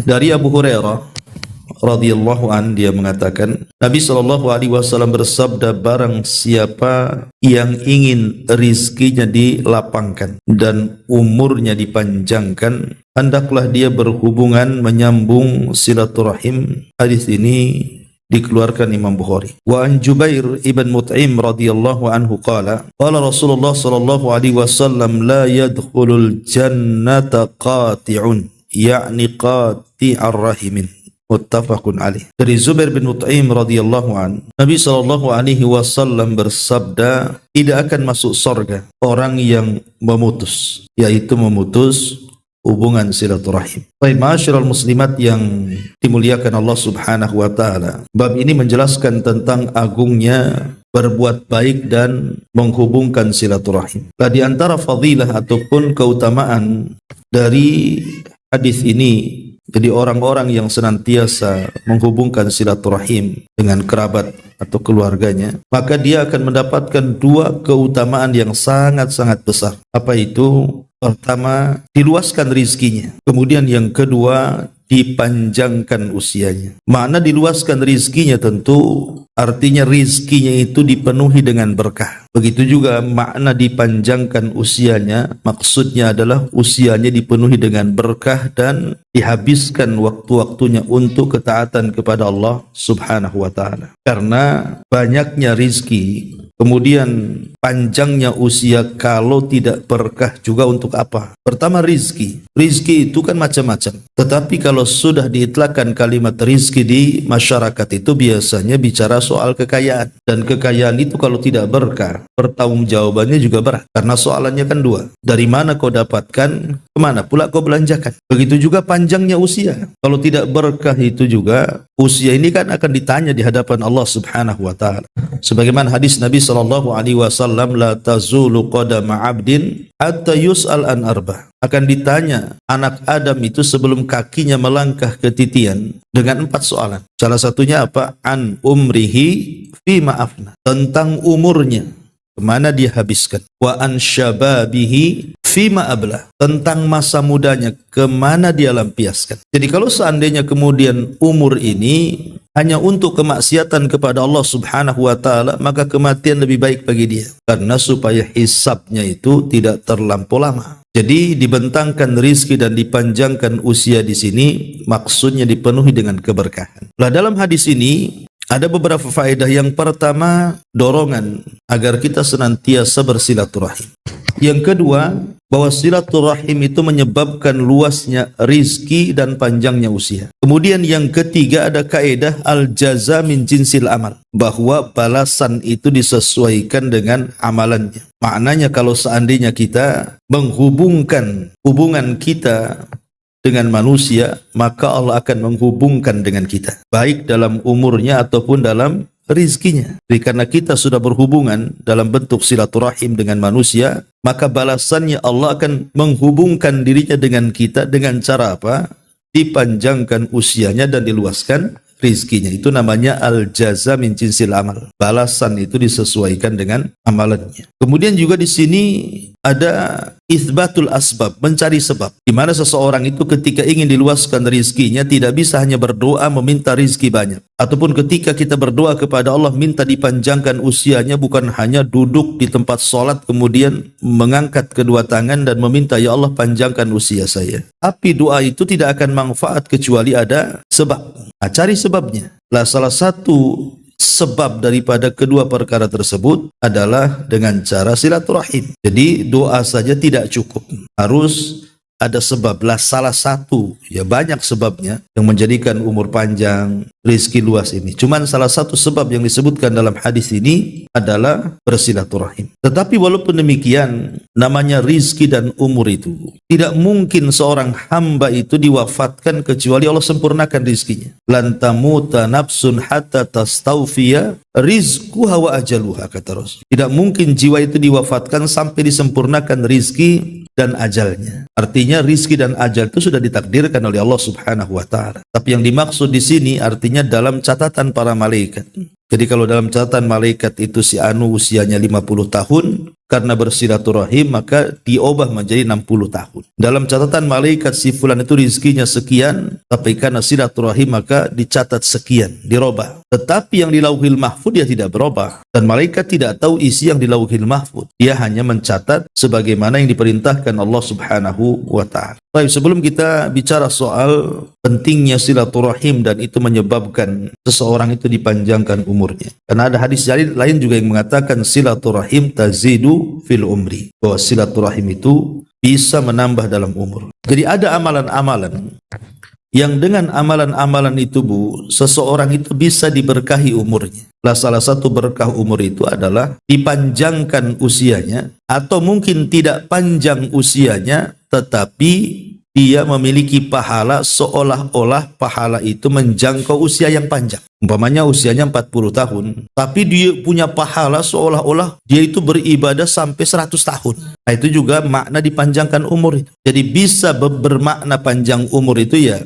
Dari Abu Hurairah radhiyallahu an, dia mengatakan Nabi sallallahu alaihi wasallam bersabda, barang siapa yang ingin rizkinya dilapangkan dan umurnya dipanjangkan, hendaklah dia berhubungan menyambung silaturahim. Hadis ini dikeluarkan Imam Bukhari. Wa an Jubair ibn Mut'im radhiyallahu anhu qala Rasulullah sallallahu alaihi wasallam la yadkhulul jannata qati'un, yakni qati'ar rahimin. Muttafaqun alaih. Dari Zubair bin Mut'im radhiyallahu an, Nabi sallallahu alaihi wasallam bersabda, tidak akan masuk surga orang yang memutus, yaitu memutus hubungan silaturahim. Baik, ma'asyiral muslimat yang dimuliakan Allah Subhanahu wa taala. Bab ini menjelaskan tentang agungnya berbuat baik dan menghubungkan silaturahim. Nah, di antara fadilah ataupun keutamaan dari hadis ini, jadi orang-orang yang senantiasa menghubungkan silaturahim dengan kerabat atau keluarganya, maka dia akan mendapatkan dua keutamaan yang sangat-sangat besar. Apa itu? Pertama, diluaskan rizkinya. Kemudian yang kedua, dipanjangkan usianya. Makna diluaskan rizkinya tentu artinya rizkinya itu dipenuhi dengan berkah. Begitu juga makna dipanjangkan usianya, maksudnya adalah usianya dipenuhi dengan berkah dan dihabiskan waktu-waktunya untuk ketaatan kepada Allah Subhanahu wa taala. Karena banyaknya rizki, kemudian panjangnya usia kalau tidak berkah juga untuk apa? Pertama, rizki. Rizki itu kan macam-macam. Tetapi kalau sudah diitlakkan kalimat rizki di masyarakat itu biasanya bicara soal kekayaan. Dan kekayaan itu kalau tidak berkah, pertanggungjawabannya juga berat. Karena soalannya kan dua. Dari mana kau dapatkan, kemana pula kau belanjakan? Begitu juga panjangnya usia. Kalau tidak berkah itu juga, usia ini kan akan ditanya di hadapan Allah Subhanahu wa taala. Sebagaimana hadis Nabi sallallahu alaihi wasallam, la tazulu qadama 'abdin hatta yus'al an arba. Akan ditanya anak Adam itu sebelum kakinya melangkah ke titian dengan 4 soalan. Salah satunya apa? An umrihi fima afna. Tentang umurnya, kemana dia habiskan. Wa an syababihi fima ablah. Tentang masa mudanya, kemana dia lampiaskan. Jadi kalau seandainya kemudian umur ini hanya untuk kemaksiatan kepada Allah Subhanahu wa taala, maka kematian lebih baik bagi dia. Karena supaya hisabnya itu tidak terlampau lama. Jadi dibentangkan rizki dan dipanjangkan usia di sini maksudnya dipenuhi dengan keberkahan. Nah, dalam hadis ini ada beberapa faedah. Yang pertama, dorongan agar kita senantiasa bersilaturahim. Yang kedua, bahwa silaturahim itu menyebabkan luasnya rizki dan panjangnya usia. Kemudian yang ketiga, ada kaedah al-jaza min jinsil amal, bahwa balasan itu disesuaikan dengan amalannya. Maknanya kalau seandainya kita menghubungkan hubungan kita dengan manusia, maka Allah akan menghubungkan dengan kita, baik dalam umurnya ataupun dalam rizkinya. Jadi karena kita sudah berhubungan dalam bentuk silaturahim dengan manusia, maka balasannya Allah akan menghubungkan dirinya dengan kita dengan cara apa? Dipanjangkan usianya dan diluaskan rizkinya. Itu namanya al-jaza min jinsil amal. Balasan itu disesuaikan dengan amalannya. Kemudian juga di sini ada itsbatul asbab, mencari sebab. Di mana seseorang itu ketika ingin diluaskan rizkinya tidak bisa hanya berdoa meminta rizki banyak. Ataupun ketika kita berdoa kepada Allah minta dipanjangkan usianya, bukan hanya duduk di tempat sholat kemudian mengangkat kedua tangan dan meminta, ya Allah panjangkan usia saya. Tapi doa itu tidak akan manfaat kecuali ada sebab. Nah, cari sebabnya. Lah, salah satu sebab daripada kedua perkara tersebut adalah dengan cara silaturahim. Jadi doa saja tidak cukup, harus ada sebab. Lah, salah satu, ya banyak sebabnya yang menjadikan umur panjang, rizki luas ini. Cuman salah satu sebab yang disebutkan dalam hadis ini adalah bersilaturahim. Tetapi walaupun demikian, namanya rizki dan umur itu tidak mungkin seorang hamba itu diwafatkan kecuali Allah sempurnakan rizkinya. Lan tamuta nafsun hatta tastawfiya rizquha wa ajaluha, kata Rasul. Tidak mungkin jiwa itu diwafatkan sampai disempurnakan rizki dan ajalnya. Artinya rizki dan ajal itu sudah ditakdirkan oleh Allah Subhanahu wa taala. Tapi yang dimaksud di sini artinya dalam catatan para malaikat. Jadi kalau dalam catatan malaikat itu si Anu usianya 50 tahun, karena bersilaturahim maka diubah menjadi 60 tahun. Dalam catatan malaikat si fulan itu rizkinya sekian, tapi karena silaturahim maka dicatat sekian, dirubah. Tetapi yang di Lauhil Mahfuz dia tidak berubah. Dan malaikat tidak tahu isi yang di Lauhil Mahfuz. Dia hanya mencatat sebagaimana yang diperintahkan Allah Subhanahu wa Ta'ala. Baik, sebelum kita bicara soal pentingnya silaturahim dan itu menyebabkan seseorang itu dipanjangkan umurnya. Karena ada hadis lain juga yang mengatakan silaturahim tazidu fil umri. Bahwa silaturahim itu bisa menambah dalam umur. Jadi ada amalan-amalan yang dengan amalan-amalan itu seseorang itu bisa diberkahi umurnya. Salah satu berkah umur itu adalah dipanjangkan usianya, atau mungkin tidak panjang usianya, tetapi dia memiliki pahala seolah-olah pahala itu menjangkau usia yang panjang. Umpamanya usianya 40 tahun, tapi dia punya pahala seolah-olah dia itu beribadah sampai 100 tahun. Nah, itu juga makna dipanjangkan umur itu. Jadi bisa bermakna panjang umur itu ya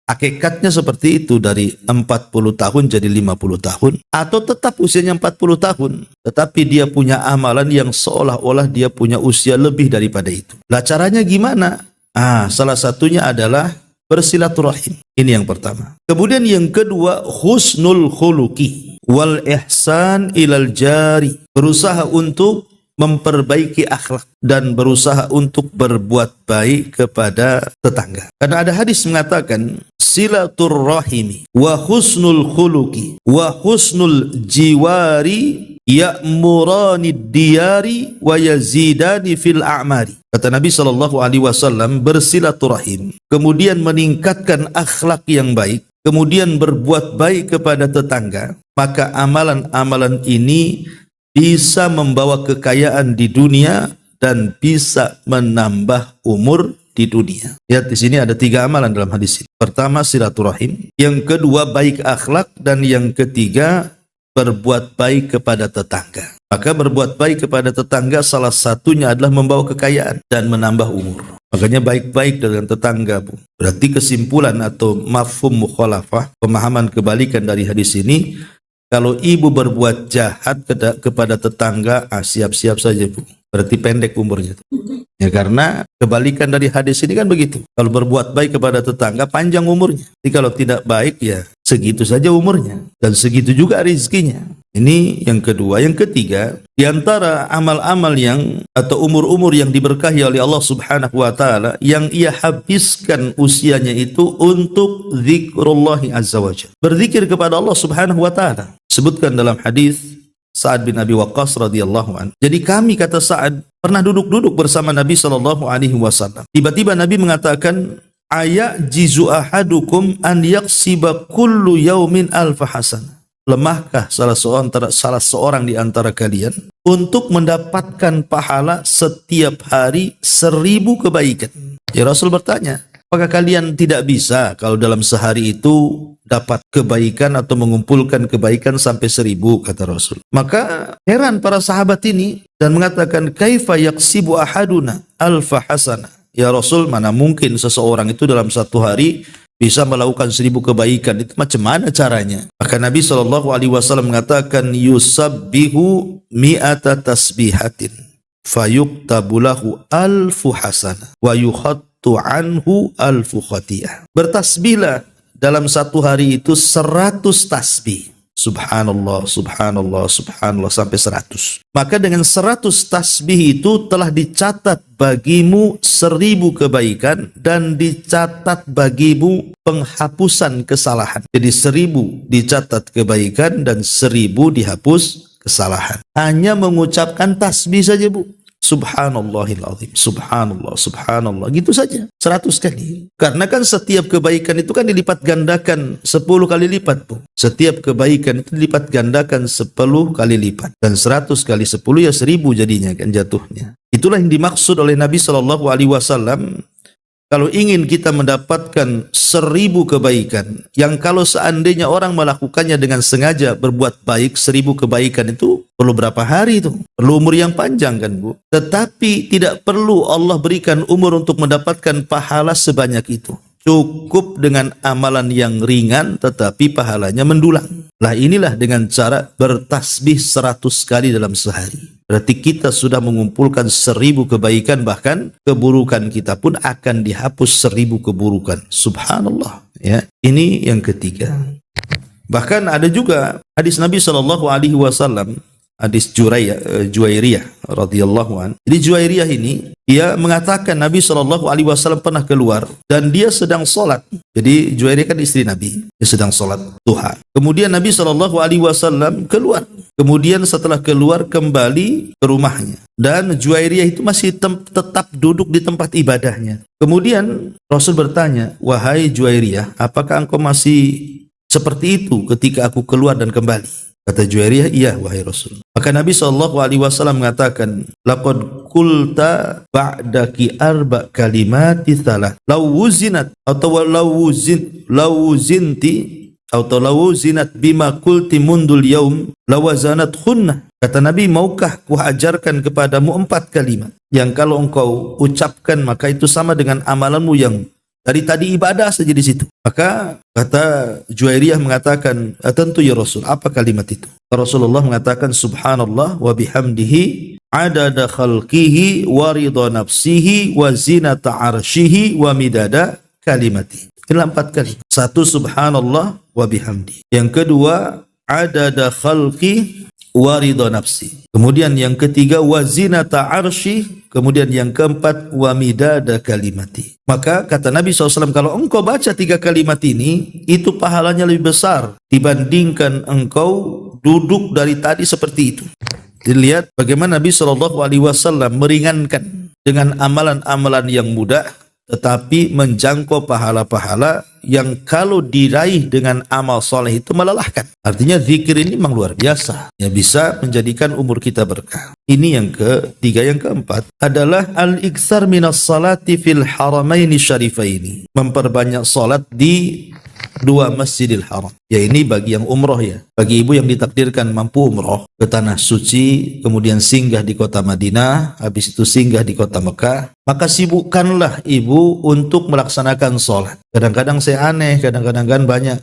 hakikatnya seperti itu, dari 40 tahun jadi 50 tahun, atau tetap usianya 40 tahun, tetapi dia punya amalan yang seolah-olah dia punya usia lebih daripada itu. Lah caranya gimana? Salah satunya adalah bersilaturahim. Ini yang pertama. Kemudian yang kedua, husnul khuluqi wal ihsan ilal jari. Berusaha untuk memperbaiki akhlak dan berusaha untuk berbuat baik kepada tetangga. Karena ada hadis mengatakan silaturrahimi wa husnul khuluqi wa husnul jiwari ya'murani diyari wa yazidani fil a'mari. Kata Nabi SAW, bersilaturahim, kemudian meningkatkan akhlak yang baik, kemudian berbuat baik kepada tetangga, maka amalan-amalan ini bisa membawa kekayaan di dunia dan bisa menambah umur di dunia. Lihat di sini ada 3 amalan dalam hadis ini. Pertama silaturahim, yang kedua baik akhlak, dan yang ketiga berbuat baik kepada tetangga. Maka berbuat baik kepada tetangga salah satunya adalah membawa kekayaan dan menambah umur. Makanya baik-baik dengan tetangga, Bu. Berarti kesimpulan atau mafhum mukhalafah, pemahaman kebalikan dari hadis ini, kalau ibu berbuat jahat kepada tetangga, siap-siap saja, Bu. Berarti pendek umurnya. Ya, karena kebalikan dari hadis ini kan begitu. Kalau berbuat baik kepada tetangga, panjang umurnya. Jadi kalau tidak baik, ya segitu saja umurnya. Dan segitu juga rizkinya. Ini yang kedua. Yang ketiga, di antara amal-amal yang atau umur-umur yang diberkahi oleh Allah Subhanahu wa Ta'ala, yang ia habiskan usianya itu untuk zikrullahi azza wa jalla, berzikir kepada Allah Subhanahu wa Ta'ala. Sebutkan dalam hadis Sa'ad bin Abi Waqqas radhiyallahu anhu. Jadi kami, kata Sa'ad, pernah duduk-duduk bersama Nabi SAW. Tiba-tiba Nabi mengatakan, ayajizu ahadukum an yaksiba kullu yaumin alfa hasanah. Lemahkah salah seorang di antara kalian untuk mendapatkan pahala setiap hari 1000 kebaikan? Ya, Rasul bertanya, apakah kalian tidak bisa kalau dalam sehari itu dapat kebaikan atau mengumpulkan kebaikan sampai 1000, kata Rasul. Maka heran para sahabat ini dan mengatakan, kaifa yaksibu ahaduna alfa hasanah. Ya Rasul, mana mungkin seseorang itu dalam satu hari bisa melakukan 1000 kebaikan? Itu macam mana caranya? Maka Nabi SAW mengatakan, yusabbihu mi'ata tasbihatin fayuktabu lahu alfu hasanah wa yukhattu anhu alfu khatiyah. Bertasbihlah dalam satu hari itu 100 tasbih. Subhanallah, subhanallah, subhanallah, sampai 100. Maka dengan 100 tasbih itu telah dicatat bagimu 1000 kebaikan dan dicatat bagimu penghapusan kesalahan. Jadi 1000 dicatat kebaikan dan 1000 dihapus kesalahan. Hanya mengucapkan tasbih saja, Bu. Subhanallahil azim, subhanallah, subhanallah, gitu saja 100 kali. Karena kan setiap kebaikan itu kan dilipat gandakan 10 kali lipat, Bu. Setiap kebaikan itu dilipat gandakan 10 kali lipat, dan 100 kali 10 ya 1000 jadinya kan jatuhnya. Itulah yang dimaksud oleh Nabi SAW. Kalau ingin kita mendapatkan 1000 kebaikan, yang kalau seandainya orang melakukannya dengan sengaja berbuat baik, 1000 kebaikan itu perlu berapa hari itu? Perlu umur yang panjang kan, Bu? Tetapi tidak perlu Allah berikan umur untuk mendapatkan pahala sebanyak itu. cukup dengan amalan yang ringan tetapi pahalanya mendulang. Lah inilah dengan cara bertasbih 100 kali dalam sehari. Berarti kita sudah mengumpulkan 1000 kebaikan, bahkan keburukan kita pun akan dihapus 1000 keburukan. Subhanallah. Ya, ini yang ketiga. Bahkan ada juga hadis Nabi SAW, hadis Juwairiyah radhiyallahu an. Jadi Juwairiyah ini dia mengatakan Nabi SAW pernah keluar dan dia sedang sholat. Jadi Juwairiyah kan istri Nabi, dia sedang sholat duha. Kemudian Nabi SAW keluar. Kemudian setelah keluar kembali ke rumahnya dan Juwairiyah itu masih tetap duduk di tempat ibadahnya. Kemudian Rasul bertanya, wahai Juwairiyah, apakah engkau masih seperti itu ketika aku keluar dan kembali? Kata Juwairiyah, iya wahai Rasul. Maka Nabi SAW mengatakan, laqad qulta ba'daki arba kalimati thalah law wuzinat atau law wuzinat bima qulti mundul yaum lawazanat khunnah. Kata Nabi, maukah ku ajarkan kepadamu 4 kalimat yang kalau engkau ucapkan maka itu sama dengan amalanmu yang dari tadi ibadah saja di situ. Maka kata Juwairiyah mengatakan, tentu ya Rasul, apa kalimat itu? Rasulullah mengatakan, subhanallah wa bihamdihi adada khalqihi wa ridha nafsihi wa zinata arshihi wa midada kalimati. Inilah 4 kali. 1, subhanallah wa bihamdi. Yang kedua, adada khalqi wa ridha nafsi. Kemudian yang ketiga, wa zinata arsy. Kemudian yang keempat, wa midada kalimati. Maka kata Nabi SAW, kalau engkau baca 3 kalimat ini, itu pahalanya lebih besar dibandingkan engkau duduk dari tadi seperti itu. Dilihat bagaimana Nabi SAW meringankan dengan amalan-amalan yang mudah, tetapi menjangkau pahala-pahala yang kalau diraih dengan amal soleh itu melelahkan. Artinya zikir ini memang luar biasa, ya, bisa menjadikan umur kita berkah. Ini yang ketiga. Yang keempat adalah al-iksar minas salati fil haramaini syarifaini, memperbanyak salat di 2 Masjidil Haram. Ya, ini bagi yang umroh, ya, bagi ibu yang ditakdirkan mampu umroh ke tanah suci, kemudian singgah di kota Madinah, habis itu singgah di kota Mekah, maka sibukkanlah ibu untuk melaksanakan sholat. Kadang-kadang saya aneh, kadang-kadang kan banyak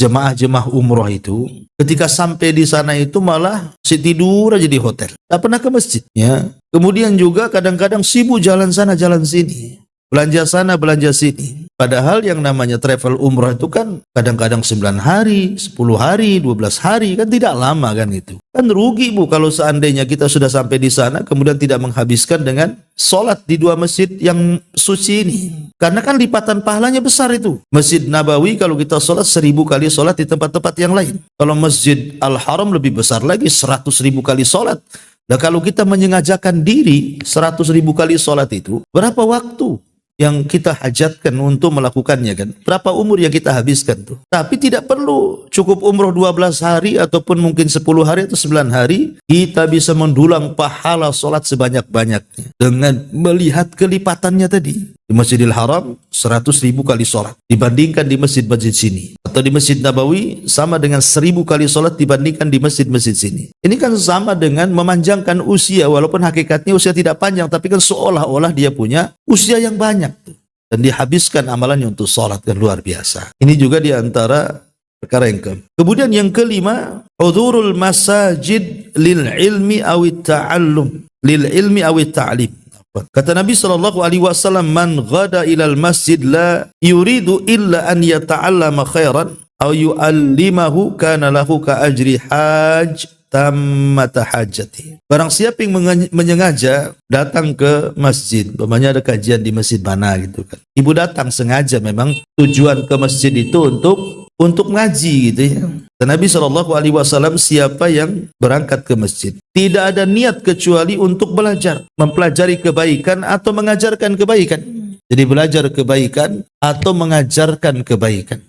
jemaah-jemaah umroh itu ketika sampai di sana itu malah tidur aja di hotel, tak pernah ke masjid, ya. Kemudian juga kadang-kadang sibuk jalan sana jalan sini, belanja sana belanja sini. Padahal yang namanya travel umroh itu kan kadang-kadang 9 hari, 10 hari, 12 hari, kan tidak lama kan itu. Kan rugi Bu kalau seandainya kita sudah sampai di sana kemudian tidak menghabiskan dengan sholat di 2 masjid yang suci ini. Karena kan lipatan pahalanya besar itu. Masjid Nabawi kalau kita sholat 1000 kali sholat di tempat-tempat yang lain. Kalau Masjid Al-Haram lebih besar lagi, 100.000 kali sholat. Nah kalau kita menyengajakan diri 100.000 kali sholat itu, berapa waktu yang kita hajatkan untuk melakukannya kan? Berapa umur yang kita habiskan tuh? Tapi tidak perlu cukup umroh 12 hari ataupun mungkin 10 hari atau 9 hari, kita bisa mendulang pahala sholat sebanyak-banyaknya dengan melihat kelipatannya tadi. Di Masjidil Haram 100.000 kali sholat dibandingkan di masjid-masjid sini, atau di Masjid Nabawi sama dengan 1000 kali sholat dibandingkan di masjid-masjid sini. Ini kan sama dengan memanjangkan usia, walaupun hakikatnya usia tidak panjang, tapi kan seolah-olah dia punya usia yang banyak tuh. Dan dihabiskan amalannya untuk sholat, kan luar biasa. Ini juga diantara perkara yang kemudian yang kelima, hudurul masajid lil ilmi awit ta'allum, lil ilmi awit ta'lim. Kata Nabi SAW, man ghada ilal masjid la yuridu illa an yata'allama khairan aw yu'allimahu kana lahu ka ajri haj tammata hajati. Barang siapa yang menyengaja datang ke masjid, umpamanya ada kajian di masjid mana gitu kan, ibu datang sengaja, memang tujuan ke masjid itu untuk ngaji gitu ya. Dan Nabi SAW, siapa yang berangkat ke masjid tidak ada niat kecuali untuk belajar, mempelajari kebaikan atau mengajarkan kebaikan. Jadi belajar kebaikan atau mengajarkan kebaikan,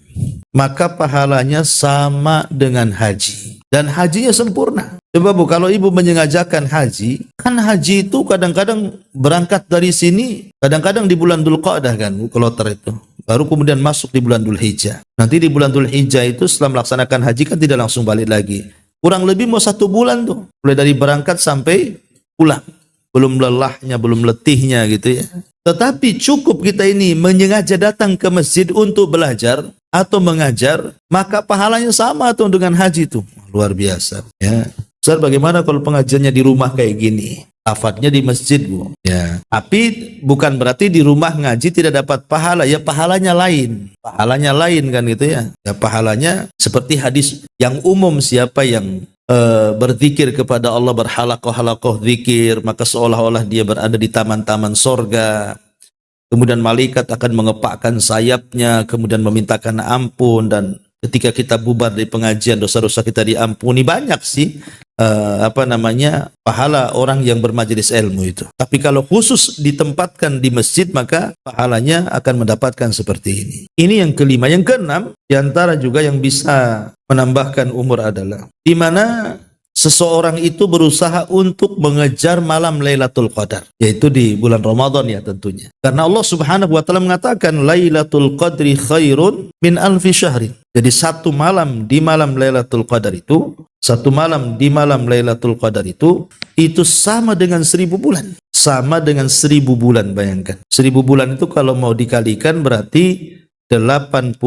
maka pahalanya sama dengan haji. Dan hajinya sempurna. Coba Bu, kalau ibu menyengajakan haji, kan haji itu kadang-kadang berangkat dari sini, kadang-kadang di bulan Dzulqa'dah kan Bu, kloter itu. Baru kemudian masuk di bulan Dzulhijjah. Nanti di bulan Dzulhijjah itu setelah melaksanakan haji kan tidak langsung balik lagi. Kurang lebih mau 1 bulan tuh. Mulai dari berangkat sampai pulang. belum lelahnya, belum letihnya gitu ya. Tetapi cukup kita ini menyengaja datang ke masjid untuk belajar atau mengajar, maka pahalanya sama tuh dengan haji tuh. Luar biasa ya. Ustaz, bagaimana kalau pengajiannya di rumah kayak gini? Lafadznya di masjid, Bu. Ya. Tapi bukan berarti di rumah ngaji tidak dapat pahala. Ya pahalanya lain. Pahalanya lain kan gitu ya. Ya pahalanya seperti hadis yang umum, siapa yang berzikir kepada Allah, berhalakoh-halakoh zikir, maka seolah-olah dia berada di taman-taman sorga. Kemudian malaikat akan mengepakkan sayapnya, kemudian memintakan ampun, dan ketika kita bubar dari pengajian, dosa-dosa kita diampuni. Banyak sih pahala orang yang bermajelis ilmu itu. Tapi kalau khusus ditempatkan di masjid, maka pahalanya akan mendapatkan seperti ini. Ini yang kelima. Yang keenam, diantara juga yang bisa menambahkan umur adalah di mana seseorang itu berusaha untuk mengejar malam Lailatul Qadar, yaitu di bulan Ramadan ya tentunya. Karena Allah Subhanahu wa taala mengatakan Lailatul Qadri khairun min alfi syahrin. Jadi satu malam di malam Lailatul Qadar itu, itu sama dengan 1000 bulan. Sama dengan 1000 bulan, bayangkan. 1000 bulan itu kalau mau dikalikan berarti 83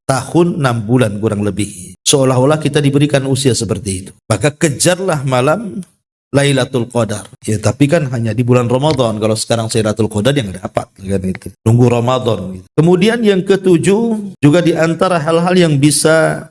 tahun 6 bulan kurang lebih. Seolah-olah kita diberikan usia seperti itu. Maka kejarlah malam Lailatul Qadar. Ya, tapi kan hanya di bulan Ramadan. Kalau sekarang Lailatul Qadar yang dapat kan itu. Nunggu Ramadan gitu. Kemudian yang ketujuh, juga di antara hal-hal yang bisa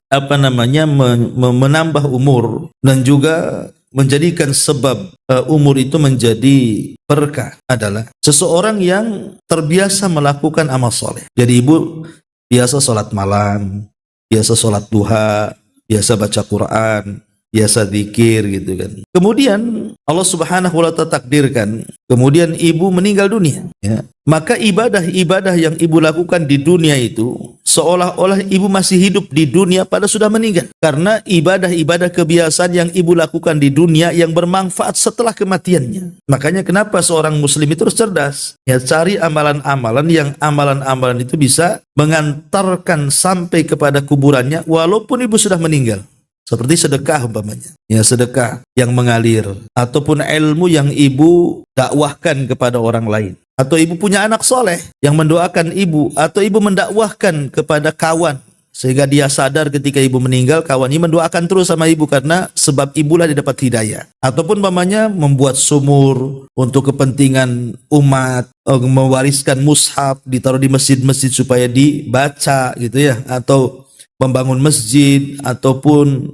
menambah umur dan juga menjadikan sebab umur itu menjadi berkah adalah seseorang yang terbiasa melakukan amal soleh. Jadi ibu biasa sholat malam, biasa sholat duha, biasa baca Quran, biasa zikir gitu kan. Kemudian Allah Subhanahu wa taala takdirkan, kemudian ibu meninggal dunia ya. Maka ibadah-ibadah yang ibu lakukan di dunia itu seolah-olah ibu masih hidup di dunia pada sudah meninggal. Karena ibadah-ibadah kebiasaan yang ibu lakukan di dunia yang bermanfaat setelah kematiannya. Makanya kenapa seorang muslim itu harus cerdas. Ya, cari amalan-amalan yang amalan-amalan itu bisa mengantarkan sampai kepada kuburannya walaupun ibu sudah meninggal. Seperti sedekah umpamanya. Ya, sedekah yang mengalir. Ataupun ilmu yang ibu dakwahkan kepada orang lain. Atau ibu punya anak soleh yang mendoakan ibu. Atau ibu mendakwahkan kepada kawan. Sehingga dia sadar ketika ibu meninggal, kawannya mendoakan terus sama ibu. Karena sebab ibulah dia dapat hidayah. Ataupun umpamanya membuat sumur untuk kepentingan umat. Mewariskan mushaf, ditaruh di masjid-masjid supaya dibaca gitu ya. Atau membangun masjid, ataupun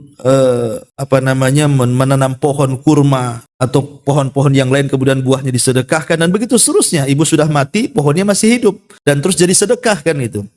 menanam pohon kurma atau pohon-pohon yang lain kemudian buahnya disedekahkan, dan begitu seterusnya. Ibu sudah mati, pohonnya masih hidup dan terus jadi sedekah kan itu.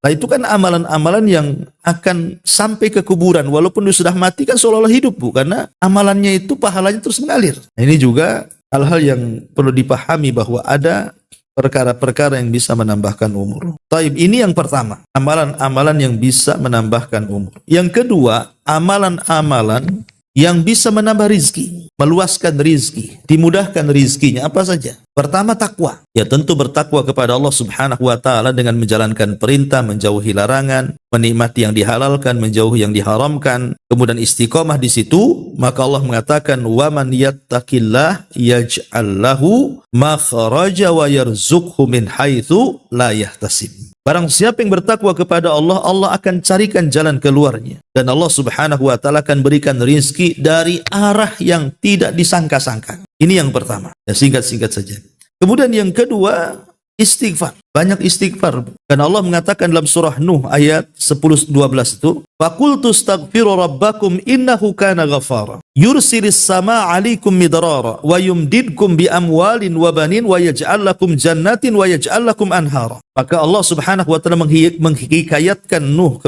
Nah, itu kan amalan-amalan yang akan sampai ke kuburan walaupun dia sudah mati, kan seolah-olah hidup, Bu, karena amalannya itu pahalanya terus mengalir. Nah, ini juga hal-hal yang perlu dipahami bahwa ada perkara-perkara yang bisa menambahkan umur. Taib, ini yang pertama, amalan-amalan yang bisa menambahkan umur. Yang kedua, amalan-amalan yang bisa menambah rizki, meluaskan rizki, dimudahkan rizkinya. Apa saja? Pertama, takwa. Ya, tentu bertakwa kepada Allah Subhanahu wa taala dengan menjalankan perintah, menjauhi larangan, menikmati yang dihalalkan, menjauhi yang diharamkan, kemudian istiqomah di situ. Maka Allah mengatakan, "Wa man yattaqillah yaj'al lahu makhraja wa yarzuqhu min haitsu la yahtasib." Barang siapa yang bertakwa kepada Allah, Allah akan carikan jalan keluarnya. Dan Allah Subhanahu wa taala akan berikan rizki dari arah yang tidak disangka-sangka. Ini yang pertama. Ya, singkat-singkat saja. Kemudian yang kedua, istighfar. Banyak istighfar. Dan Allah mengatakan dalam surah Nuh ayat 10-12 itu, "Faqultu astaghfiru rabbakum innahu kana ghafara. Yursilis samaa 'alaikum midrara wa yumdidkum bi amwalin wa banin wa yaj'al lakum jannatin wa yaj'al lakum anhara." Maka Allah Subhanahu wa taala menghikayatkan Nuh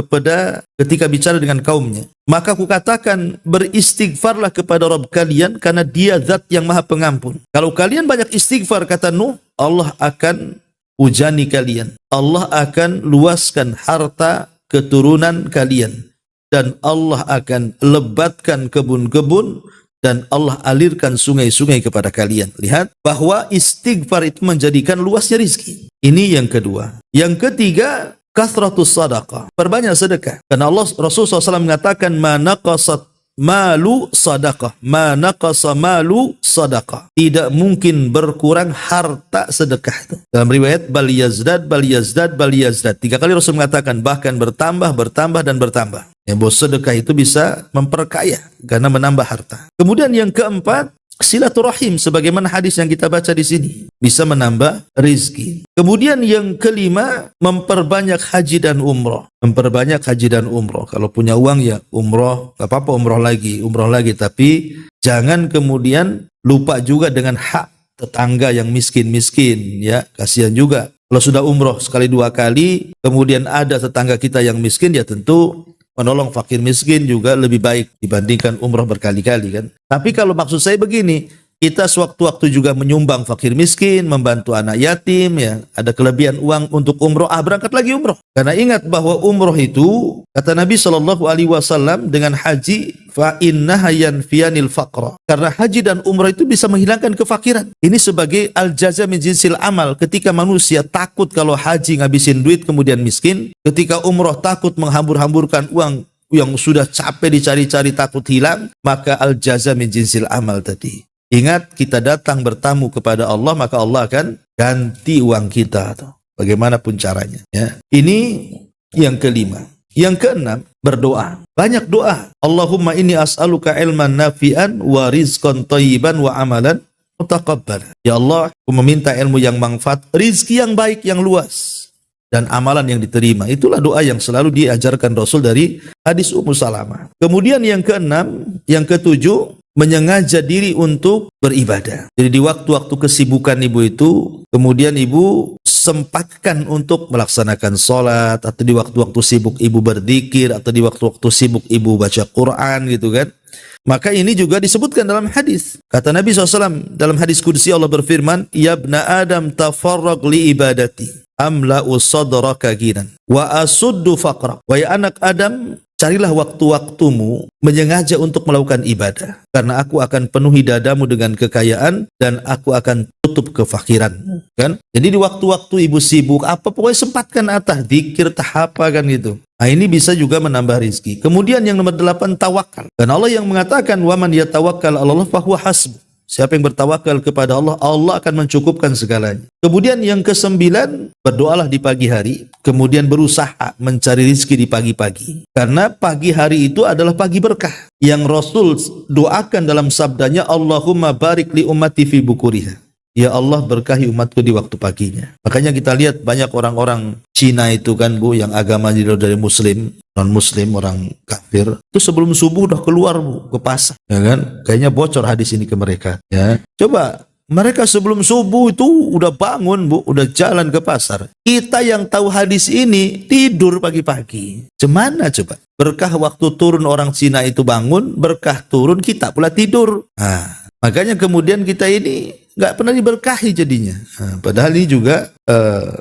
ketika bicara dengan kaumnya. Maka aku katakan, beristighfarlah kepada Rabb kalian karena Dia zat yang Maha Pengampun. Kalau kalian banyak istighfar, kata Nuh, Allah akan ujani kalian. Allah akan luaskan harta keturunan kalian. Dan Allah akan lebatkan kebun-kebun. Dan Allah alirkan sungai-sungai kepada kalian. Lihat bahwa istighfar itu menjadikan luasnya rizki. Ini yang kedua. Yang ketiga, kathratus sadaqah. Perbanyak sedekah. Karena Rasulullah SAW mengatakan, "Ma naqasat malu sadaqah, ma naqasa malu sadaqah. Tidak mungkin berkurang harta sedekah itu. Dalam riwayat bal yazdad, bal yazdad, bal yazdad. 3 kali Rasul mengatakan bahkan bertambah, bertambah dan bertambah. Ya, bahwa sedekah itu bisa memperkaya karena menambah harta. Kemudian yang keempat, silaturahim sebagaimana hadis yang kita baca di sini bisa menambah rizki. Kemudian yang kelima, memperbanyak haji dan umroh. Memperbanyak haji dan umroh. Kalau punya uang ya umroh, gak apa-apa umroh lagi. Tapi jangan kemudian lupa juga dengan hak tetangga yang miskin-miskin, ya kasihan juga. Kalau sudah umroh sekali 2 kali, kemudian ada tetangga kita yang miskin, ya tentu menolong fakir miskin juga lebih baik dibandingkan umroh berkali-kali kan. Tapi kalau maksud saya begini, kita sewaktu-waktu juga menyumbang fakir miskin, membantu anak yatim, ya ada kelebihan uang untuk umroh, berangkat lagi umroh. Karena ingat bahwa umroh itu, kata Nabi SAW dengan haji, fa innaha yanfiyanil faqra. Karena haji dan umroh itu bisa menghilangkan kefakiran. Ini sebagai al-jaza min jinsil amal. Ketika manusia takut kalau haji ngabisin duit kemudian miskin, ketika umroh takut menghambur-hamburkan uang yang sudah capek dicari-cari takut hilang, maka al-jaza min jinsil amal tadi. Ingat, kita datang bertamu kepada Allah, maka Allah akan ganti uang kita atau bagaimanapun caranya. Ya. Ini yang kelima. Yang keenam, berdoa. Banyak doa. Allahumma inni as'aluka ilman nafi'an wa rizqan thayyiban wa amalan mutaqabbal. Ya Allah, aku meminta ilmu yang manfaat, rizki yang baik, yang luas, dan amalan yang diterima. Itulah doa yang selalu diajarkan Rasul dari hadis Ummu Salamah. Kemudian yang keenam, yang ketujuh, menyengaja diri untuk beribadah. Jadi di waktu-waktu kesibukan ibu itu, kemudian ibu sempatkan untuk melaksanakan sholat, atau di waktu-waktu sibuk ibu berzikir, atau di waktu-waktu sibuk ibu baca Quran gitu kan. Maka ini juga disebutkan dalam hadis. Kata Nabi SAW dalam hadis qudsi, Allah berfirman, ya ibna Adam tafarraq li ibadati amla'u sadraka ginan wa asuddu faqra. Wahai anak Adam, carilah waktu-waktumu menyengaja untuk melakukan ibadah, karena aku akan penuhi dadamu dengan kekayaan dan aku akan tutup kefakiran. Kan? Jadi di waktu-waktu ibu sibuk apa, pokoknya sempatkan atah zikir, tahapa kan gitu. Nah, ini bisa juga menambah rizki. Kemudian yang nomor 8, tawakal. Dan Allah yang mengatakan, wa man yatawakkal 'ala Allah fahuwa hasbuh. Siapa yang bertawakal kepada Allah, Allah akan mencukupkan segalanya. Kemudian yang ke-9, berdoalah di pagi hari, kemudian berusaha mencari rizki di pagi-pagi. Karena pagi hari itu adalah pagi berkah. Yang Rasul doakan dalam sabdanya, Allahumma barik li ummati fi bukuriha. Ya Allah, berkahi umatku di waktu paginya. Makanya kita lihat banyak orang-orang Cina itu kan Bu, yang agamanya dari muslim, non-muslim, orang kafir, itu sebelum subuh udah keluar Bu, ke pasar, ya kan? Kayaknya bocor hadis ini ke mereka, ya. Coba, mereka sebelum subuh itu udah bangun Bu, udah jalan ke pasar. Kita yang tahu hadis ini tidur pagi-pagi. Cemana coba? Berkah waktu turun orang Cina itu bangun, berkah turun kita pula tidur. Nah, makanya kemudian kita ini nggak pernah diberkahi jadinya. Nah, padahal ini juga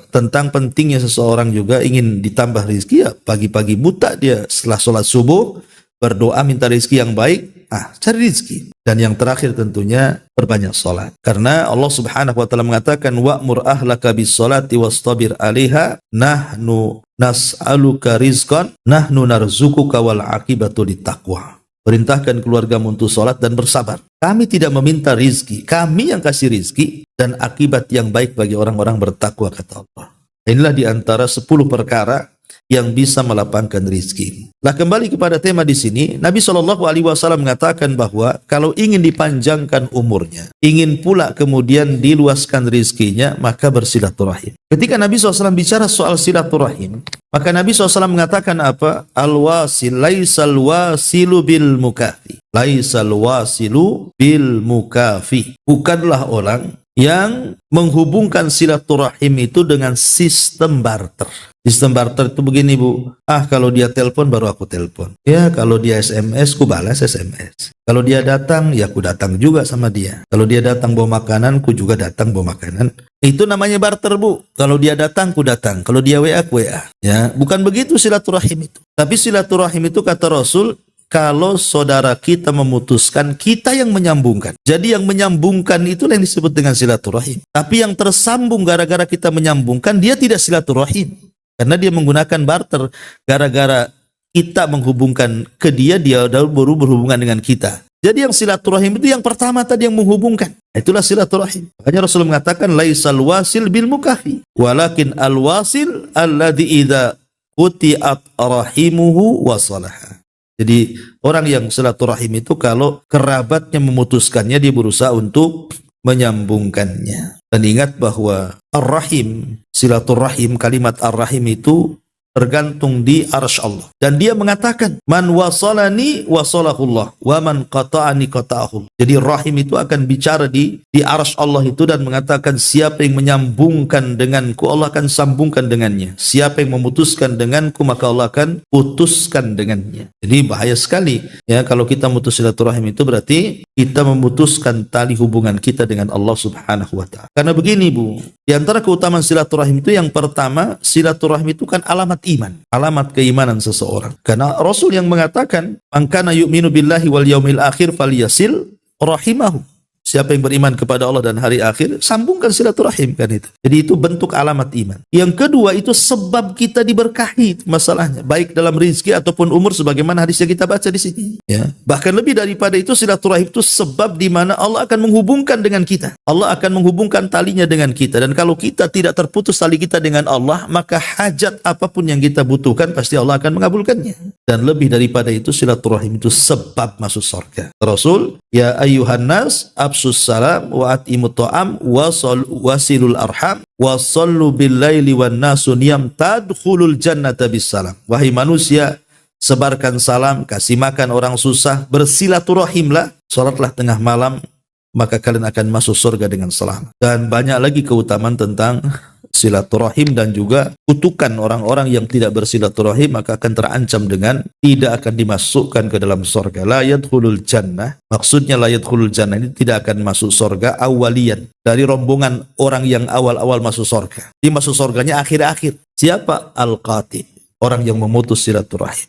tentang pentingnya seseorang juga ingin ditambah rezeki, ya pagi-pagi buta dia setelah sholat subuh berdoa minta rezeki yang baik, cari rezeki. Dan yang terakhir tentunya perbanyak sholat. Karena Allah Subhanahu wa taala mengatakan, wa'mur ahlaka bis sholati wastabir 'alaiha nahnu nas'aluka rizqan nahnu narzuquka wal 'aqibatu littaqwa. Perintahkan keluargamu untuk sholat dan bersabar. Kami tidak meminta rizki, kami yang kasih rizki dan akibat yang baik bagi orang-orang bertakwa, kata Allah. Inilah di antara 10 perkara yang bisa melapangkan rizki. Nah, kembali kepada tema di sini, Nabi SAW mengatakan bahwa kalau ingin dipanjangkan umurnya, ingin pula kemudian diluaskan rizkinya, maka bersilaturahim. Ketika Nabi SAW bicara soal silaturahim, maka Nabi SAW mengatakan apa? Al-wasil laisal wasilu bil mukafi. Laisal wasilu bil mukafi. Bukanlah orang yang menghubungkan silaturahim itu dengan sistem barter. Sistem barter itu begini Bu, kalau dia telepon baru aku telepon. Ya, kalau dia SMS, ku balas SMS. Kalau dia datang, ya ku datang juga sama dia. Kalau dia datang bawa makanan, ku juga datang bawa makanan. Itu namanya barter Bu. Kalau dia datang, ku datang. Kalau dia WA, ku WA. Ya, bukan begitu silaturahim itu. Tapi silaturahim itu kata Rasul, kalau saudara kita memutuskan, kita yang menyambungkan. Jadi yang menyambungkan itu yang disebut dengan silaturahim. Tapi yang tersambung gara-gara kita menyambungkan, dia tidak silaturahim. Karena dia menggunakan barter. Gara-gara kita menghubungkan ke dia, dia baru berhubungan dengan kita. Jadi yang silaturahim itu yang pertama tadi yang menghubungkan. Itulah silaturahim. Makanya Rasul mengatakan laisal wasil bil mukafi, walakin al wasil alladzi idza quti'at rahimuhu wasalaha. Jadi orang yang silaturahim itu kalau kerabatnya memutuskannya, dia berusaha untuk menyambungkannya. Dan ingat bahwa ar-rahim, silaturahim, kalimat ar-rahim itu tergantung di arsy Allah. Dan dia mengatakan, man wasalani wasalahullah, wa man qata'ani qata'ahullah. Jadi rahim itu akan bicara di arsy Allah itu dan mengatakan, siapa yang menyambungkan denganku, Allah akan sambungkan dengannya. Siapa yang memutuskan denganku, maka Allah akan putuskan dengannya. Jadi bahaya sekali ya kalau kita memutus silaturahim, itu berarti kita memutuskan tali hubungan kita dengan Allah Subhanahu wa taala. Karena begini Bu, di antara keutamaan silaturahim itu yang pertama, silaturahim itu kan alamat iman, alamat keimanan seseorang. Karena Rasul yang mengatakan, "Man kana yu'minu billahi wal yaumil akhir falyasil rahimahu." Siapa yang beriman kepada Allah dan hari akhir, sambungkan silaturahim, kan itu. Jadi itu bentuk alamat iman. Yang kedua itu sebab kita diberkahi masalahnya, baik dalam rezeki ataupun umur, sebagaimana hadis yang kita baca di sini. Ya. Bahkan lebih daripada itu, silaturahim itu sebab di mana Allah akan menghubungkan dengan kita. Allah akan menghubungkan talinya dengan kita. Dan kalau kita tidak terputus tali kita dengan Allah, maka hajat apapun yang kita butuhkan pasti Allah akan mengabulkannya. Dan lebih daripada itu, silaturahim itu sebab masuk surga. Rasul, ya ayyuhan nas absus salam wa atimut ta'am wasilul arham wasallu bil laili wan nasu niyam tadkhulul jannata bis salam. Wahai manusia, sebarkan salam, kasih makan orang susah, bersilaturahimlah, salatlah tengah malam, maka kalian akan masuk surga dengan selamat. Dan banyak lagi keutamaan tentang silaturahim, dan juga kutukan orang-orang yang tidak bersilaturahim, maka akan terancam dengan tidak akan dimasukkan ke dalam surga. La yadkhulul jannah, maksudnya la yadkhulul jannah ini tidak akan masuk surga awalian, dari rombongan orang yang awal-awal masuk surga. Dia masuk surganya akhir-akhir. Siapa? Al-qati, orang yang memutus silaturahim.